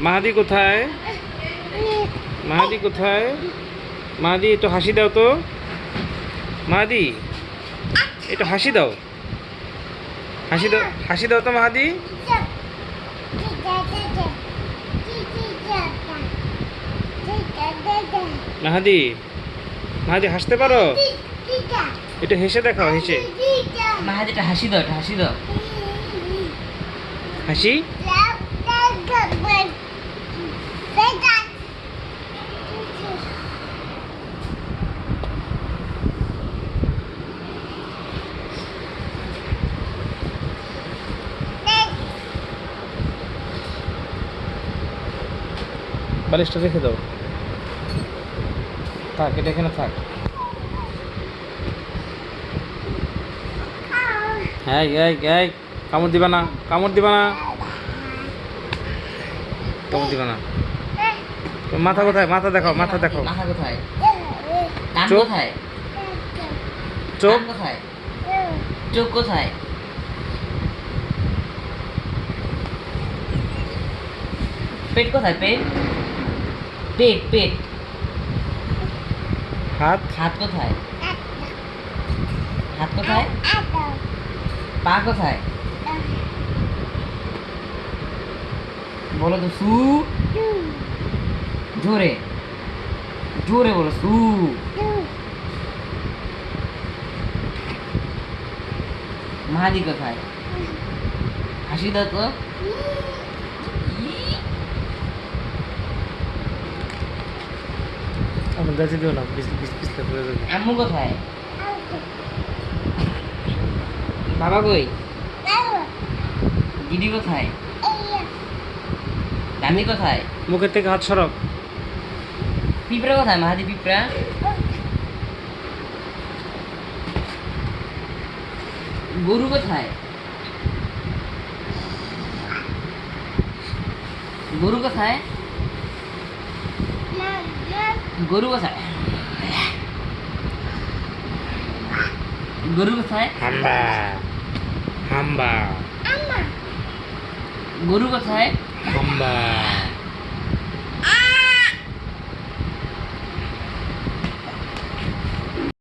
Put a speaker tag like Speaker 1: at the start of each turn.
Speaker 1: মাহাদি কোথায়? মাহাদি কোথায়? মাহাদি একটু হাসি দাও তো। মাহাদি একটু হাসি দাও, হাসি দাও, হাসি দাও তো মাহাদি। মাহাদি, মাহাদি হাসতে পারো? একটু হেসে দেখাও, হেসে।
Speaker 2: মাহাদিটা হাসি দাও, একটা হাসি দাও।
Speaker 1: হাসি। বালিশটা রেখে দাও, থাক, এটা এখানে থাক। এই এই এই কামড় দিবা না, কামড় দিবা না, কামড় দিবা না। মাথা কোথায়? মাথা দেখাও, মাথা দেখাও।
Speaker 2: মাথা কোথায়? কান
Speaker 1: চোখ
Speaker 2: কোথায়?
Speaker 1: চোখ
Speaker 2: কান কোথায়? চোখ কোথায়? পেট কোথায়? পেট, পেট, পেট।
Speaker 1: হাত
Speaker 2: হাত কোথায়? হাত কোথায়? পা কোথায়? বলো তো, সু। জোরে, জোরে বলো, সু। মাহাদি কোথায়? হাসি দাও তো।
Speaker 1: এখন যাচ্ছি দিও না, পিছলে পড়ে যাবে।
Speaker 2: আম্মু কোথায়? বাবা কই? দিদি কোথায়? দামি কোথায়?
Speaker 1: মুখের থেকে হাত সরাও।
Speaker 2: পিঁপড়া কোথায়? মাহাদি পিঁপড়া। গরু কোথায়? গরু কোথায়? গরু কোথায়? গরু কোথায়?
Speaker 1: হাম্বা হাম্বা
Speaker 2: গরু কোথায়?
Speaker 1: হাম্বা।